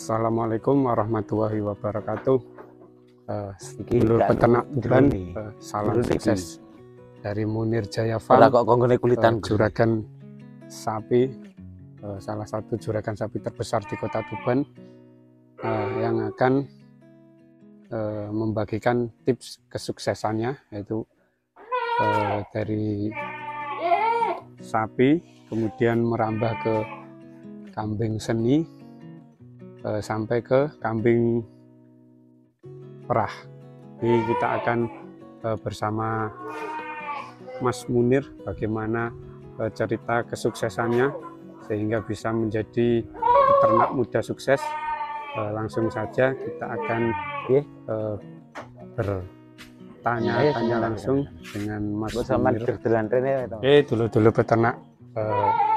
Assalamualaikum warahmatullahi wabarakatuh. Dulur peternak Tuban, salam sukses dari Munir Jaya Farm, juragan sapi, salah satu juragan sapi terbesar di Kota Tuban, yang akan membagikan tips kesuksesannya, yaitu dari sapi kemudian merambah ke kambing seni sampai ke kambing perah. Jadi kita akan bersama Mas Munir bagaimana cerita kesuksesannya sehingga bisa menjadi peternak muda sukses. Langsung saja kita akan bertanya-tanya langsung dengan Mas Munir. Dulu peternak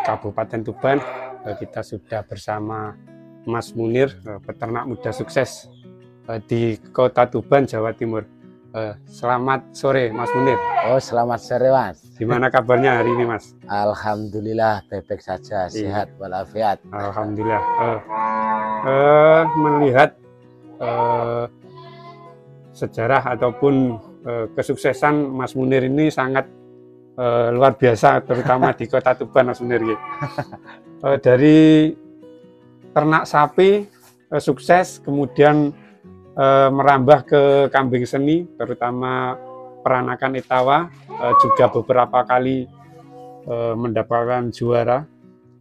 Kabupaten Tuban, kita sudah bersama Mas Munir, peternak muda sukses di Kota Tuban, Jawa Timur. Selamat sore, Mas Munir. Oh, selamat sore, Mas. Gimana kabarnya hari ini, Mas? Alhamdulillah, baik-baik saja, sehat walafiat. Alhamdulillah. Melihat sejarah ataupun kesuksesan Mas Munir ini sangat luar biasa, terutama di Kota Tuban, Mas Munir. Dari ternak sapi sukses, kemudian merambah ke kambing seni, terutama peranakan Etawa, juga beberapa kali mendapatkan juara.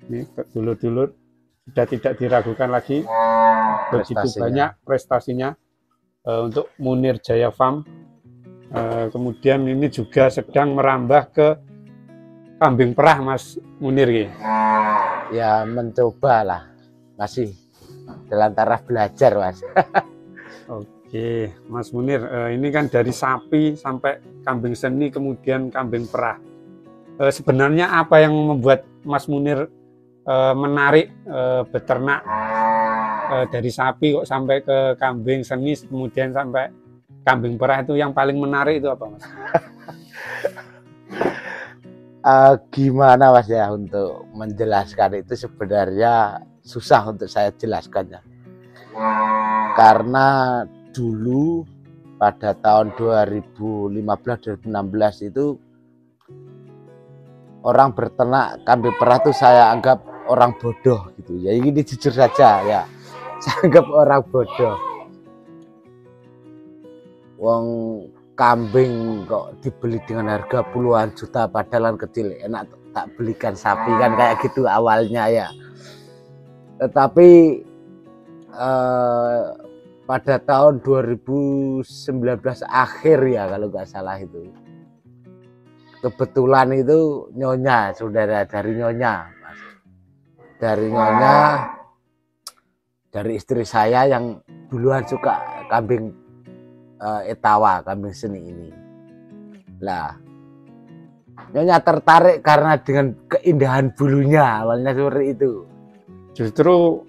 Ini dulur-dulur sudah tidak diragukan lagi, begitu banyak prestasinya untuk Munir Jaya Farm. Kemudian ini juga sedang merambah ke kambing perah, Mas Munir. Ya, mencobalah. Masih dalam taraf belajar, Mas. Oke, Mas Munir, ini kan dari sapi sampai kambing seni kemudian kambing perah. Sebenarnya apa yang membuat Mas Munir menarik beternak dari sapi kok sampai ke kambing seni kemudian sampai kambing perah? Itu yang paling menarik itu apa, Mas? Gimana, Mas, ya, untuk menjelaskan itu sebenarnya susah untuk saya jelaskannya, karena dulu pada tahun 2015-2016 itu orang berternak kambing perah itu saya anggap orang bodoh gitu ya. Ini jujur saja ya, saya anggap orang bodoh. Wong kambing kok dibeli dengan harga puluhan juta, padahal kecil, enak tak belikan sapi, kan kayak gitu awalnya ya. Tetapi pada tahun 2019 akhir ya kalau nggak salah itu, kebetulan itu nyonya, saudara dari nyonya, Mas. Dari nyonya, dari istri saya yang duluan suka kambing Etawa, kambing seni ini. Lah, nyonya tertarik karena dengan keindahan bulunya, awalnya seperti itu. Justru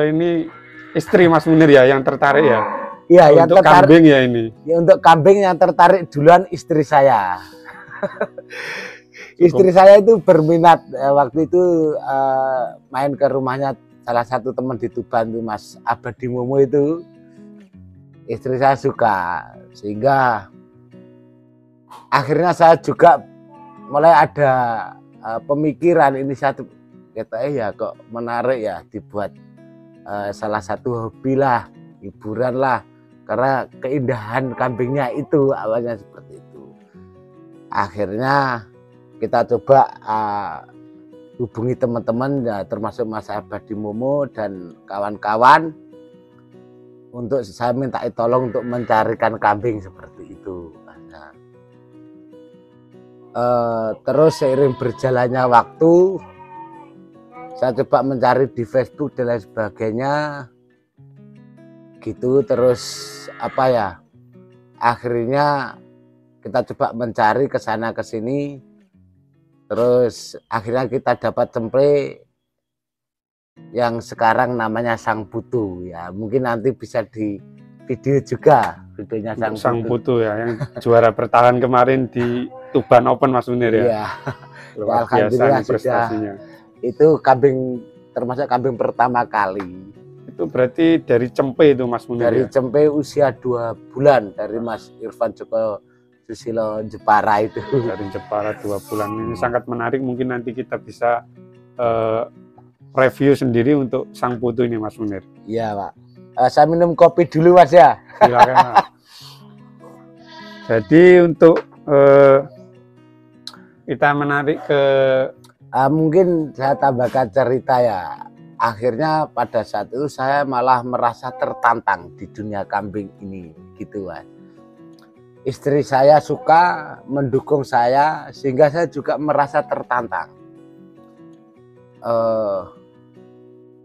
ini istri Mas Munir ya yang tertarik ya? Iya, yang untuk tertarik, kambing ya ini? Ya, untuk kambing yang tertarik duluan istri saya. Istri saya itu berminat, waktu itu main ke rumahnya salah satu teman di Tuban itu, Mas Abadi Momo itu. Istri saya suka, sehingga akhirnya saya juga mulai ada pemikiran inisiatif, kita ya kok menarik ya dibuat salah satu hobi lah, hiburan lah, karena keindahan kambingnya itu awalnya seperti itu. Akhirnya kita coba hubungi teman-teman ya, termasuk Mas Abadi Momo dan kawan-kawan, untuk saya minta tolong untuk mencarikan kambing seperti itu. Nah, terus seiring berjalannya waktu, saya coba mencari di Facebook dan lain sebagainya gitu. Terus apa ya, akhirnya kita coba mencari ke sana ke sini, terus akhirnya kita dapat cemple yang sekarang namanya Sang Putu ya. Mungkin nanti bisa di video juga, videonya Sang Putu ya, yang juara bertahan kemarin di Tuban Open, Mas Munir ya. Iya. Luar biasa prestasinya. Itu kambing, termasuk kambing pertama kali. Itu berarti dari Cempe itu Mas Munir. Dari ya? Cempe usia 2 bulan dari Mas Irfan Joko Susilo Jepara itu. Dari Jepara 2 bulan. Ini sangat menarik, mungkin nanti kita bisa review sendiri untuk sang putu ini Mas Munir. Iya Pak. Saya minum kopi dulu Mas ya. Silakan Mas. Jadi untuk kita menarik ke mungkin saya tambahkan cerita ya. Akhirnya pada saat itu saya malah merasa tertantang di dunia kambing ini gitu Mas. Istri saya suka, mendukung saya, sehingga saya juga merasa tertantang.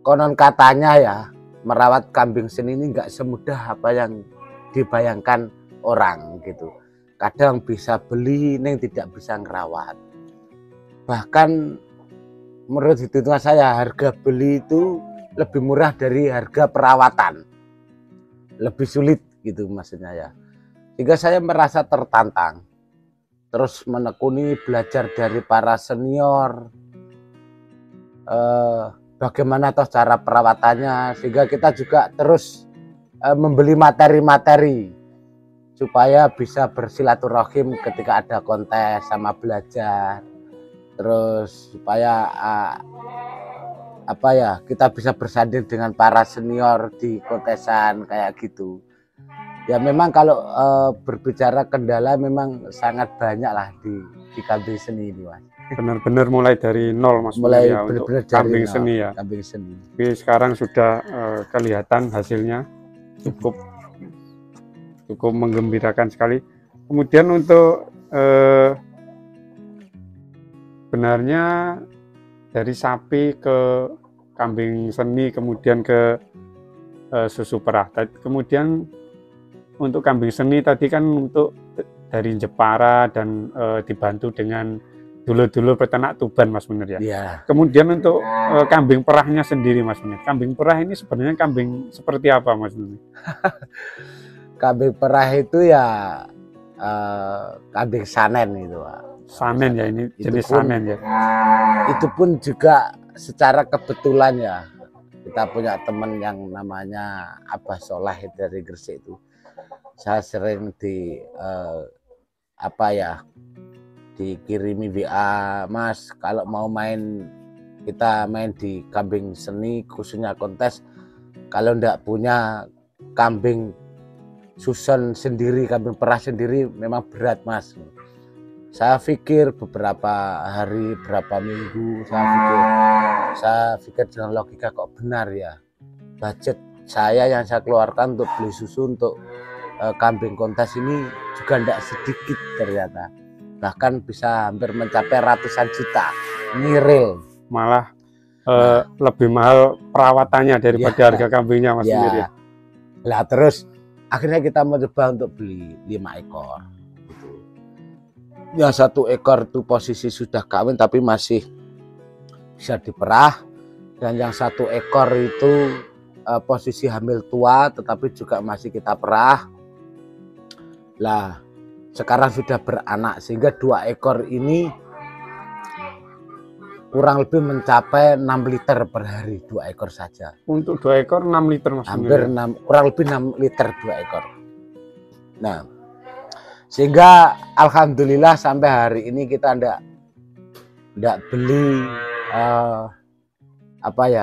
Konon katanya ya, merawat kambing seni ini nggak semudah apa yang dibayangkan orang gitu. Kadang bisa beli, neng tidak bisa ngerawat. Bahkan menurut hitungan saya, harga beli itu lebih murah dari harga perawatan. Lebih sulit gitu maksudnya ya. Sehingga saya merasa tertantang. Terus menekuni belajar dari para senior. Bagaimana toh cara perawatannya. Sehingga kita juga terus membeli materi-materi. Supaya bisa bersilaturahim ketika ada kontes sama belajar. Terus supaya kita bisa bersanding dengan para senior di kontesan kayak gitu. Ya memang kalau berbicara kendala memang sangat banyak lah di kambing seni ini Mas. Benar-benar mulai dari nol Mas. Mulai ya, untuk kambing seni ya. Kambing seni. Tapi sekarang sudah kelihatan hasilnya cukup menggembirakan sekali. Kemudian untuk sebenarnya dari sapi ke kambing seni, kemudian ke susu perah. Kemudian untuk kambing seni tadi kan untuk dari Jepara dan dibantu dengan dulur-dulur peternak Tuban Mas Munir ya. Iya. Kemudian untuk kambing perahnya sendiri Mas Munir. Kambing perah ini sebenarnya kambing seperti apa Mas Munir? Kambing perah itu ya kambing sanen itu Pak. Sanen ya, ini jenis sanen ya. Itu pun juga secara kebetulan ya. Kita punya teman yang namanya Abah Soleh dari Gresik itu. Saya sering dikirimi WA, Mas kalau mau kita main di kambing seni khususnya kontes, kalau ndak punya kambing susun sendiri, kambing perah sendiri memang berat Mas. Saya pikir beberapa hari, berapa minggu, saya pikir dengan logika kok benar ya. Budget saya yang saya keluarkan untuk beli susu untuk kambing kontes ini juga tidak sedikit ternyata. Bahkan bisa hampir mencapai ratusan juta. Ini real. Malah lebih mahal perawatannya daripada harga kambingnya Mas Munir ya. Lah terus akhirnya kita mencoba untuk beli 5 ekor. Yang 1 ekor itu posisi sudah kawin tapi masih bisa diperah, dan yang 1 ekor itu posisi hamil tua tetapi juga masih kita perah. Lah sekarang sudah beranak sehingga 2 ekor ini kurang lebih mencapai 6 liter per hari, 2 ekor saja. Untuk 2 ekor 6 liter Mas hampir Munir. Kurang lebih 6 liter 2 ekor. Nah sehingga alhamdulillah sampai hari ini kita ndak beli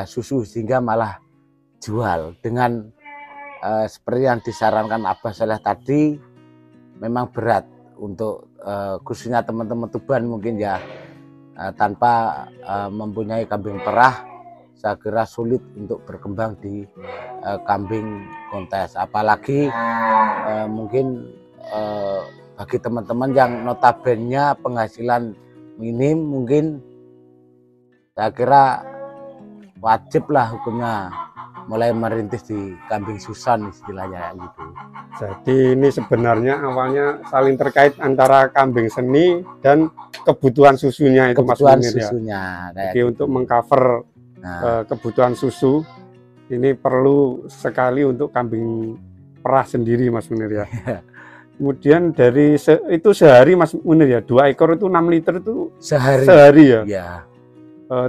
susu, sehingga malah jual dengan seperti yang disarankan Abah Soleh tadi. Memang berat untuk khususnya teman-teman Tuban mungkin ya, tanpa mempunyai kambing perah saya kira sulit untuk berkembang di kambing kontes, apalagi mungkin bagi teman-teman yang notabene penghasilan minim, mungkin saya kira wajib lah hukumnya mulai merintis di kambing susan istilahnya gitu. Jadi ini sebenarnya awalnya saling terkait antara kambing seni dan kebutuhan susunya itu Mas Munir ya. Jadi gitu. Untuk mengcover kebutuhan susu ini perlu sekali untuk kambing perah sendiri Mas Munir ya. Kemudian dari itu sehari Mas Munir ya, 2 ekor itu 6 liter itu sehari ya. Ya.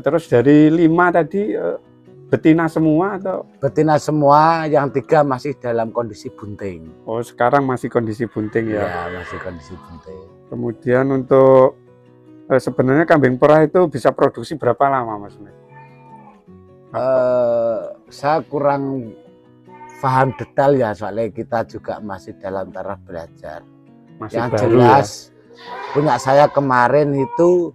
Terus dari 5 tadi betina semua atau? Betina semua, yang 3 masih dalam kondisi bunting. Oh, sekarang masih kondisi bunting ya? Ya, masih kondisi bunting. Kemudian untuk sebenarnya kambing perah itu bisa produksi berapa lama, Mas Munir? Saya kurang paham detail ya, soalnya kita juga masih dalam taraf belajar. Masih Yang baru jelas ya? punya saya kemarin itu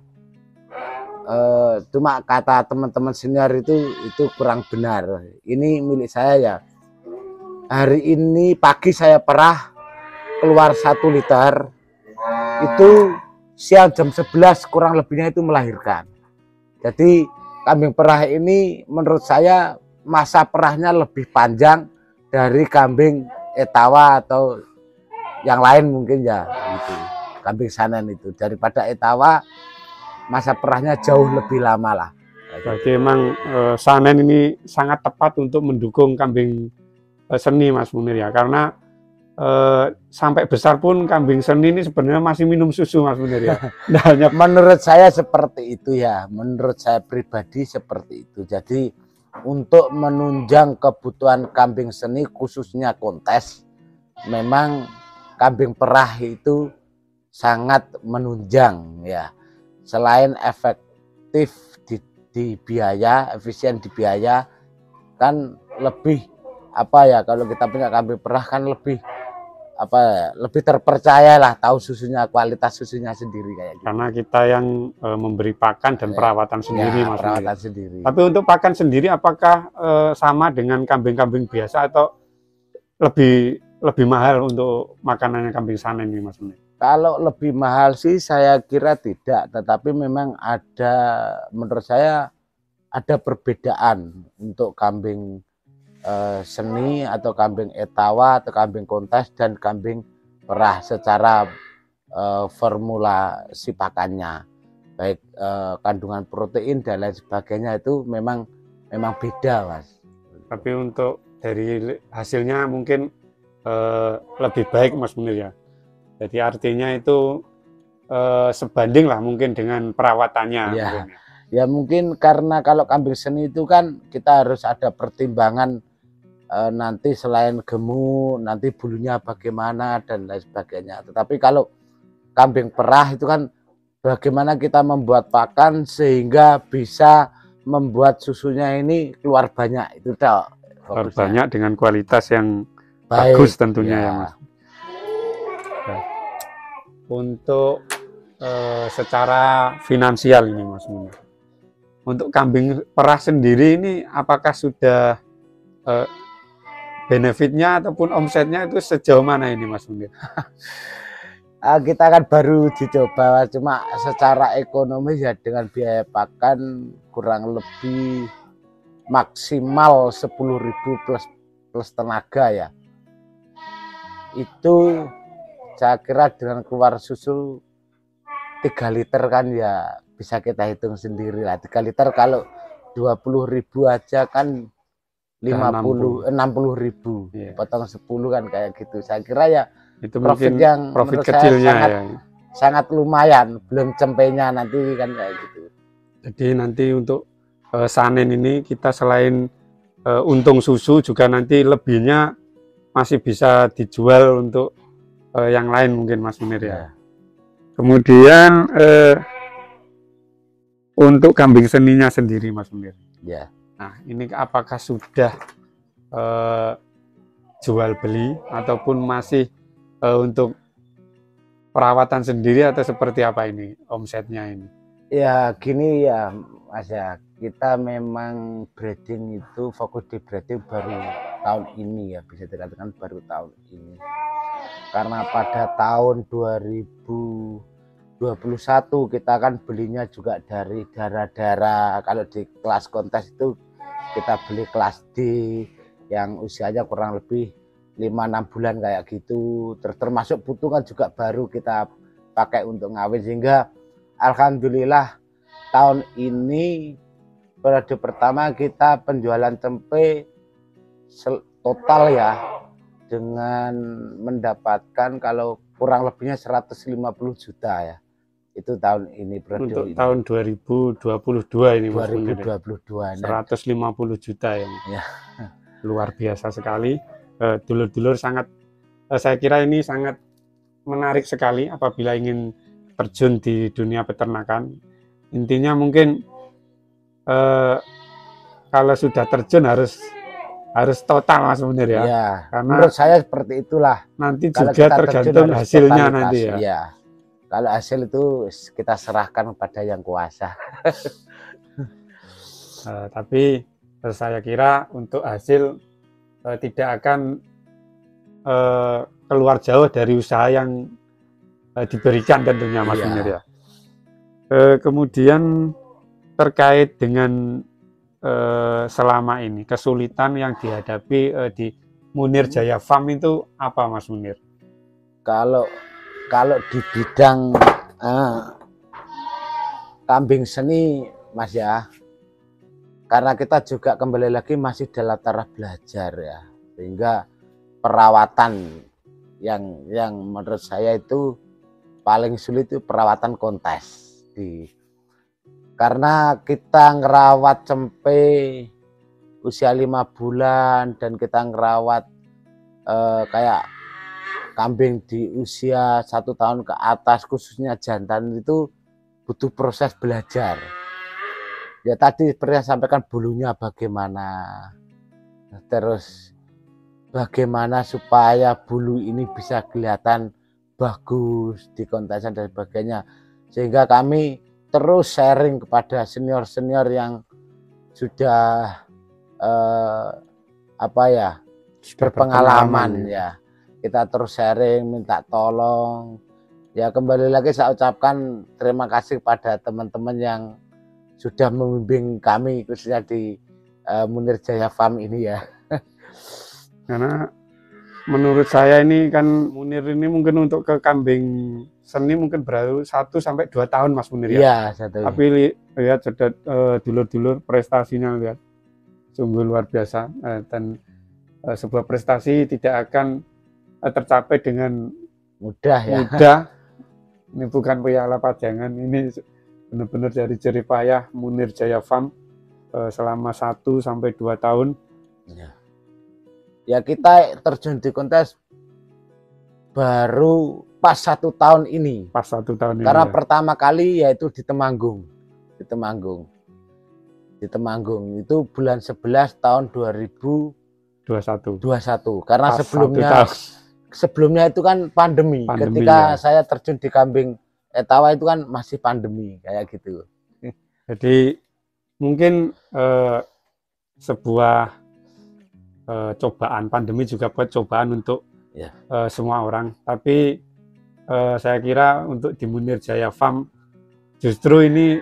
cuma kata teman-teman senior itu kurang benar. Ini milik saya ya. Hari ini pagi saya perah keluar 1 liter, itu siang jam 11 kurang lebihnya itu melahirkan. Jadi kambing perah ini menurut saya masa perahnya lebih panjang dari kambing etawa atau yang lain mungkin ya gitu. Kambing sanen itu daripada etawa masa perahnya jauh lebih lama lah. Jadi emang sanen ini sangat tepat untuk mendukung kambing seni, Mas Munir ya, karena sampai besar pun kambing seni ini sebenarnya masih minum susu, Mas Munir ya. Hanya... Menurut saya seperti itu ya, menurut saya pribadi seperti itu. Jadi untuk menunjang kebutuhan kambing seni khususnya kontes, memang kambing perah itu sangat menunjang ya. Selain efektif di biaya, efisien di biaya, kan lebih apa ya, kalau kita punya kambing perah kan lebih apa ya, lebih terpercaya lah, tahu susunya, kualitas susunya sendiri kayak gitu. Karena kita yang memberi pakan dan perawatan sendiri, ya, Mas. Perawatan sendiri. Tapi untuk pakan sendiri apakah sama dengan kambing-kambing biasa atau lebih mahal untuk makanannya kambing sanen ini, Mas? Kalau lebih mahal sih saya kira tidak, tetapi memang ada, menurut saya ada perbedaan untuk kambing seni atau kambing etawa atau kambing kontes dan kambing perah secara formulasi pakannya, baik kandungan protein dan lain sebagainya itu memang beda, Mas. Tapi untuk dari hasilnya mungkin lebih baik, Mas Munir ya. Jadi artinya itu sebanding lah mungkin dengan perawatannya. Ya, ya mungkin karena kalau kambing seni itu kan kita harus ada pertimbangan nanti selain gemuk, nanti bulunya bagaimana dan lain sebagainya. Tetapi kalau kambing perah itu kan bagaimana kita membuat pakan sehingga bisa membuat susunya ini keluar banyak, itu dah. Keluar banyak dengan kualitas yang baik, bagus tentunya ya, ya Mas. Nah, untuk secara finansial ini, Mas Munir, untuk kambing perah sendiri ini apakah sudah benefitnya ataupun omsetnya itu sejauh mana ini, Mas Munir? Kita kan baru dicoba, cuma secara ekonomi ya dengan biaya pakan kurang lebih maksimal 10.000 plus tenaga ya. Itu saya kira dengan keluar susu 3 liter kan ya bisa kita hitung sendiri lah. 3 liter kalau 20.000 aja kan 60.000, yeah. Potong 10 kan kayak gitu. Saya kira ya itu profit yang profit kecilnya sangat lumayan, belum cempenya nanti kan kayak gitu. Jadi nanti untuk sanen ini kita selain untung susu juga nanti lebihnya masih bisa dijual untuk yang lain mungkin, Mas Munir ya. Kemudian untuk kambing seninya sendiri, Mas Munir. Ya. Nah, ini apakah sudah jual beli ataupun masih untuk perawatan sendiri atau seperti apa ini omsetnya ini? Ya gini ya, Mas ya, kita memang breeding itu fokus di breeding baru tahun ini ya, bisa dikatakan baru tahun ini. Karena pada tahun 2021 kita kan belinya juga dari daerah-daerah, kalau di kelas kontes itu kita beli kelas D yang usianya kurang lebih 5-6 bulan kayak gitu, termasuk putungan juga baru kita pakai untuk ngawin, sehingga alhamdulillah tahun ini periode pertama kita penjualan tempe total ya dengan mendapatkan kalau kurang lebihnya 150 juta ya Itu tahun ini untuk ini. tahun 2022 ini Mas Munir. 2022. 150 juta yang ya. Luar biasa sekali. Dulur-dulur sangat, saya kira ini sangat menarik sekali apabila ingin terjun di dunia peternakan. Intinya mungkin kalau sudah terjun harus total Mas Munir ya. Ya, karena menurut saya seperti itulah. Nanti Kalau juga kita tergantung hasilnya nanti ya. Ya. Kalau hasil itu kita serahkan kepada yang kuasa. Tapi saya kira untuk hasil tidak akan keluar jauh dari usaha yang diberikan tentunya Mas Munir ya. Kemudian terkait dengan selama ini kesulitan yang dihadapi di Munir Jaya Farm itu apa Mas Munir? Kalau di bidang kambing seni Mas ya, karena kita juga kembali lagi masih dalam taraf belajar ya, sehingga perawatan yang menurut saya itu paling sulit itu perawatan kontes karena kita ngerawat sampai usia 5 bulan dan kita ngerawat kayak kambing di usia 1 tahun ke atas khususnya jantan itu butuh proses belajar. Ya tadi seperti yang sampaikan, bulunya bagaimana, terus bagaimana supaya bulu ini bisa kelihatan bagus di kontesan dan sebagainya, sehingga kami terus sharing kepada senior-senior yang sudah berpengalaman ya. Kita terus sharing, minta tolong. Ya kembali lagi saya ucapkan terima kasih pada teman-teman yang sudah membimbing kami khususnya di Munir Jaya Farm ini ya. Karena menurut saya ini kan Munir ini mungkin untuk ke kambing seni mungkin baru 1 sampai 2 tahun Mas Munir ya. Iya, satu. Tapi lihat sudah dulur-dulur prestasinya, lihat sungguh luar biasa, dan sebuah prestasi tidak akan tercapai dengan mudah ya. Ini bukan piala pajangan, ini benar-benar dari jerih payah Munir Jaya Farm selama 1 sampai 2 tahun. Ya kita terjun di kontes baru pas 1 tahun ini. Pas 1 tahun ini. Karena ya. Pertama kali yaitu di Temanggung. Di Temanggung itu bulan 11 tahun 2021. Karena sebelumnya itu kan pandemi. Ketika ya. Saya terjun di kambing Etawa itu kan masih pandemi kayak gitu. Jadi mungkin sebuah cobaan, pandemi juga buat cobaan untuk ya. Semua orang. Tapi saya kira untuk di Munir Jaya Farm justru ini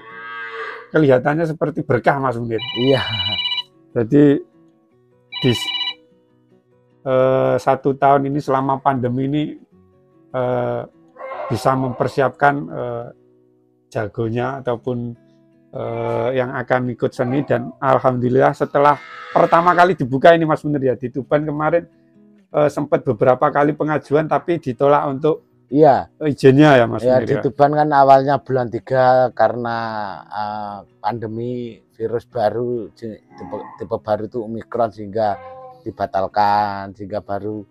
kelihatannya seperti berkah Mas Munir. Iya. Jadi di 1 tahun ini selama pandemi ini bisa mempersiapkan jagonya ataupun yang akan ikut seni, dan alhamdulillah setelah pertama kali dibuka ini Mas Munir ya, di Tuban kemarin sempat beberapa kali pengajuan tapi ditolak untuk izinnya ya Mas Munir. Di Tuban kan awalnya bulan 3 karena pandemi virus baru, tipe baru itu Omikron, sehingga dibatalkan, sehingga baru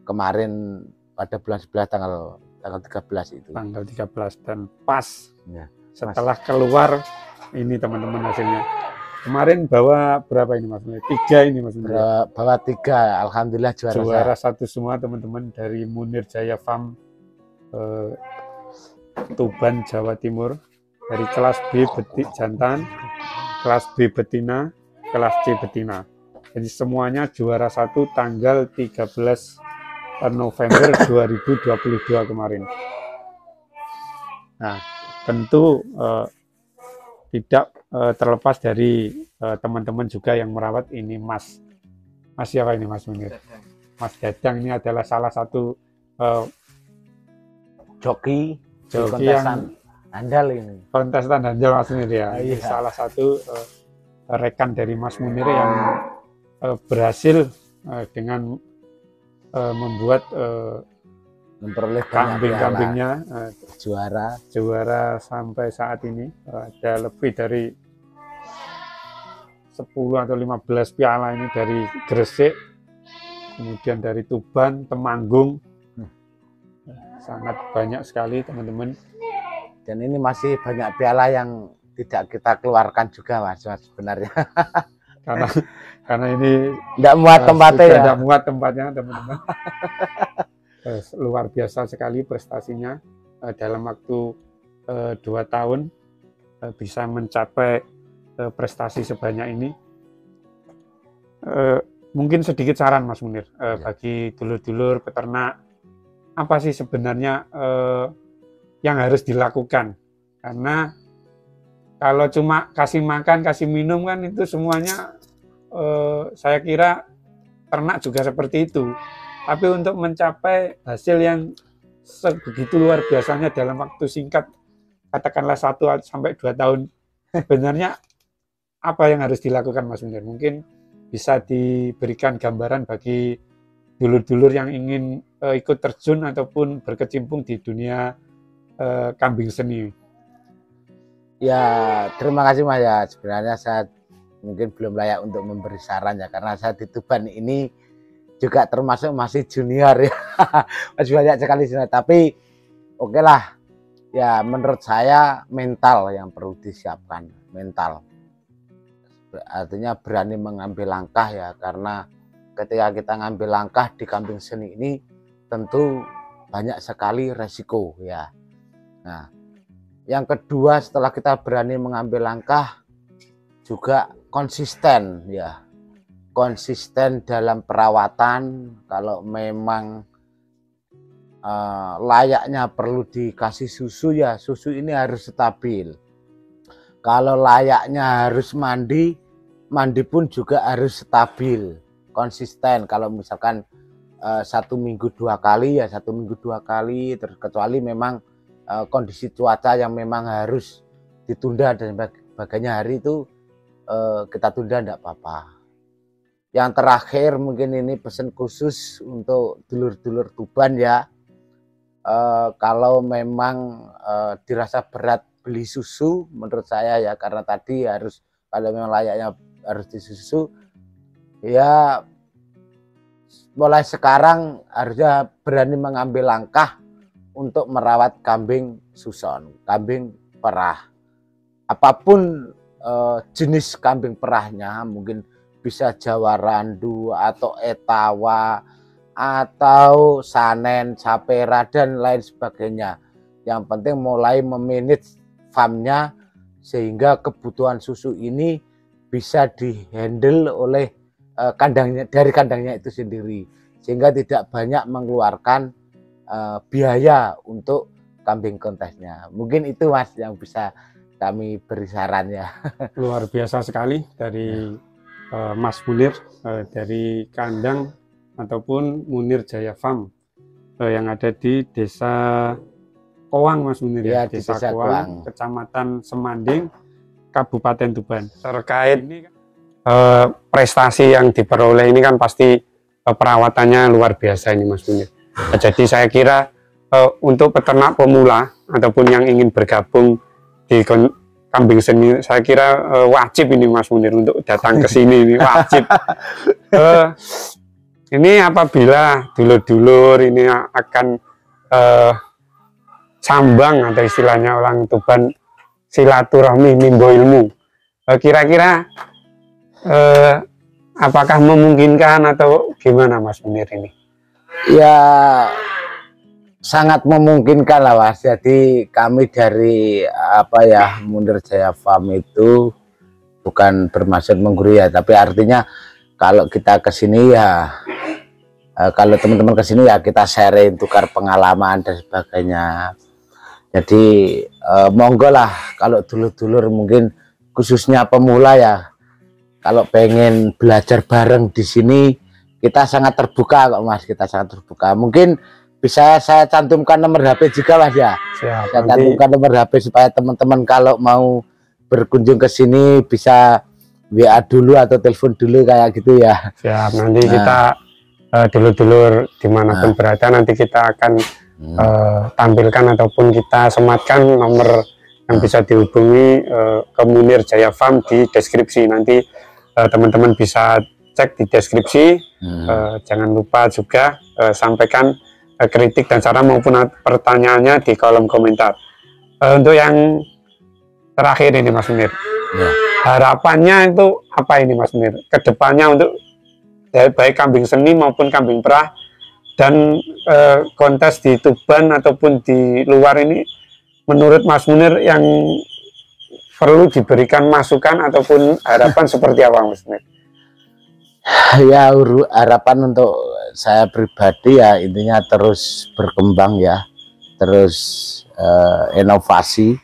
kemarin pada bulan 11 tanggal 13 itu. Tanggal 13 dan pas ya, setelah keluar ini teman-teman hasilnya. Kemarin bawa berapa ini Mas Munir? 3 ini Mas Munir. Bawa 3, alhamdulillah juara 1 semua teman-teman dari Munir Jaya Farm Tuban, Jawa Timur, dari kelas B jantan, kelas B betina, kelas C betina. Jadi semuanya juara 1 tanggal 13 November 2022 kemarin. Nah, tentu tidak terlepas dari teman-teman juga yang merawat ini Mas siapa ini Mas Munir? Mas Dadang ini adalah salah satu joki yang handal ini. Kontestan handal Mas Munir ya. Iya. Salah satu rekan dari Mas Munir yang berhasil dengan membuat memperoleh banyak kambing-kambingnya juara sampai saat ini ada lebih dari 10 atau 15 piala ini dari Gresik, kemudian dari Tuban, Temanggung. Sangat banyak sekali teman-teman. Dan ini masih banyak piala yang tidak kita keluarkan juga Mas sebenarnya. karena ini tidak muat tempatnya ya. Tidak muat tempatnya teman-teman. Luar biasa sekali prestasinya dalam waktu 2 tahun bisa mencapai prestasi sebanyak ini. Mungkin sedikit saran Mas Munir bagi dulur-dulur peternak, apa sih sebenarnya yang harus dilakukan? Karena kalau cuma kasih makan, kasih minum kan itu semuanya saya kira ternak juga seperti itu. Tapi untuk mencapai hasil yang sebegitu luar biasanya dalam waktu singkat, katakanlah 1 sampai 2 tahun, sebenarnya apa yang harus dilakukan Mas Munir? Mungkin bisa diberikan gambaran bagi dulur-dulur yang ingin ikut terjun ataupun berkecimpung di dunia kambing seni. Ya, terima kasih Mas ya. Sebenarnya saya mungkin belum layak untuk memberi saran ya, karena saya di Tuban ini juga termasuk masih junior ya. Masih banyak sekali junior, tapi oke lah. Ya, menurut saya mental yang perlu disiapkan, mental. Artinya berani mengambil langkah ya, karena ketika kita ngambil langkah di kambing seni ini tentu banyak sekali resiko ya. Nah, yang kedua setelah kita berani mengambil langkah juga konsisten ya. Konsisten dalam perawatan. Kalau memang layaknya perlu dikasih susu ya, susu ini harus stabil. Kalau layaknya harus mandi, mandi pun juga harus stabil, konsisten. Kalau misalkan 1 minggu 2 kali ya 1 minggu 2 kali, kecuali memang kondisi cuaca yang memang harus ditunda dan sebagainya, hari itu kita tunda tidak apa-apa. Yang terakhir mungkin ini pesan khusus untuk dulur-dulur Tuban ya. Kalau memang dirasa berat beli susu, menurut saya ya, karena tadi harus, kalau memang layaknya harus disusu ya, mulai sekarang harusnya berani mengambil langkah untuk merawat kambing suson, kambing perah. Apapun jenis kambing perahnya, mungkin bisa Jawa Randu atau Etawa atau Sanen, Sapera dan lain sebagainya. Yang penting mulai memanage farmnya sehingga kebutuhan susu ini bisa dihandle oleh kandangnya, dari kandangnya itu sendiri, sehingga tidak banyak mengeluarkan biaya untuk kambing kontesnya. Mungkin itu Mas yang bisa kami beri saran ya. Luar biasa sekali dari Mas Munir dari kandang ataupun Munir Jaya Farm yang ada di Desa Kowang Mas Munir ya, Desa Kowang, Kecamatan Semanding, Kabupaten Tuban. Terkait ini prestasi yang diperoleh ini kan pasti perawatannya luar biasa ini Mas Munir. Jadi saya kira untuk peternak pemula ataupun yang ingin bergabung di kambing seni, saya kira wajib ini Mas Munir untuk datang ke sini, ini wajib. Ini apabila dulur-dulur ini akan sambang atau istilahnya orang Tuban silaturahmi mimbo ilmu, kira-kira apakah memungkinkan atau gimana Mas Munir ini? Ya sangat memungkinkan lah Mas. Jadi kami dari Munir Jaya Farm itu bukan bermaksud menggurui ya, tapi artinya kalau kita ke sini ya, kalau teman-teman ke sini ya kita sharing, tukar pengalaman dan sebagainya. Jadi monggo lah kalau dulur-dulur mungkin khususnya pemula ya, kalau pengen belajar bareng di sini kita sangat terbuka kok Mas, kita sangat terbuka. Mungkin bisa saya cantumkan nomor HP juga Mas ya. Siap, saya cantumkan nomor HP supaya teman-teman kalau mau berkunjung ke sini bisa WA dulu atau telepon dulu kayak gitu ya. Siap, nanti kita dulur-dulur dimanapun berada nanti kita akan tampilkan ataupun kita sematkan nomor yang bisa dihubungi ke Munir Jaya Farm di deskripsi. Nanti teman-teman bisa cek di deskripsi. Jangan lupa juga sampaikan kritik dan saran maupun pertanyaannya di kolom komentar. Untuk yang terakhir ini Mas Munir, harapannya itu apa ini Mas Munir? Kedepannya untuk baik kambing seni maupun kambing perah dan kontes di Tuban ataupun di luar ini, menurut Mas Munir yang perlu diberikan masukan ataupun harapan seperti apa Mas Munir? Ya, harapan untuk saya pribadi ya intinya terus berkembang ya, terus inovasi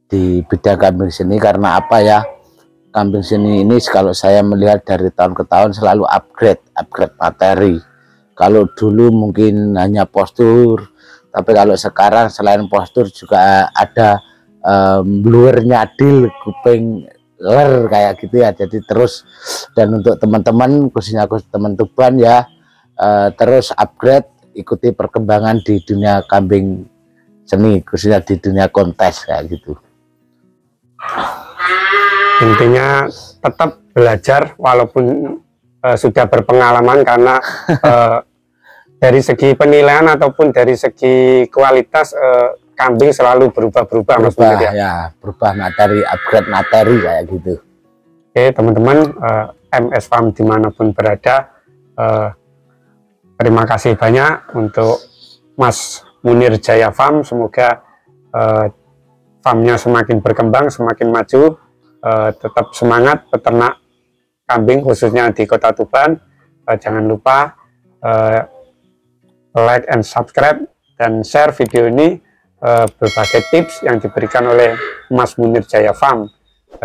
di bidang kambing seni. Karena apa ya, kambing seni ini kalau saya melihat dari tahun ke tahun selalu upgrade materi. Kalau dulu mungkin hanya postur, tapi kalau sekarang selain postur juga ada bluer nyadil, kuping ler kayak gitu ya. Jadi terus, dan untuk teman-teman khususnya teman Tuban ya, terus upgrade, ikuti perkembangan di dunia kambing seni, khususnya di dunia kontes kayak gitu. Intinya tetap belajar walaupun sudah berpengalaman, karena dari segi penilaian ataupun dari segi kualitas kambing selalu berubah-ubah Mas Munir ya, berubah materi, upgrade materi kayak gitu. Oke teman-teman, MS Farm dimanapun berada, terima kasih banyak untuk Mas Munir Jaya Farm. Semoga farmnya semakin berkembang, semakin maju, tetap semangat peternak kambing khususnya di Kota Tuban. Jangan lupa like and subscribe dan share video ini, berbagai tips yang diberikan oleh Mas Munir Jaya Farm.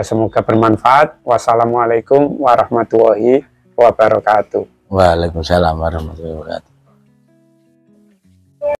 Semoga bermanfaat. Wassalamualaikum warahmatullahi wabarakatuh. Waalaikumsalam warahmatullahi wabarakatuh.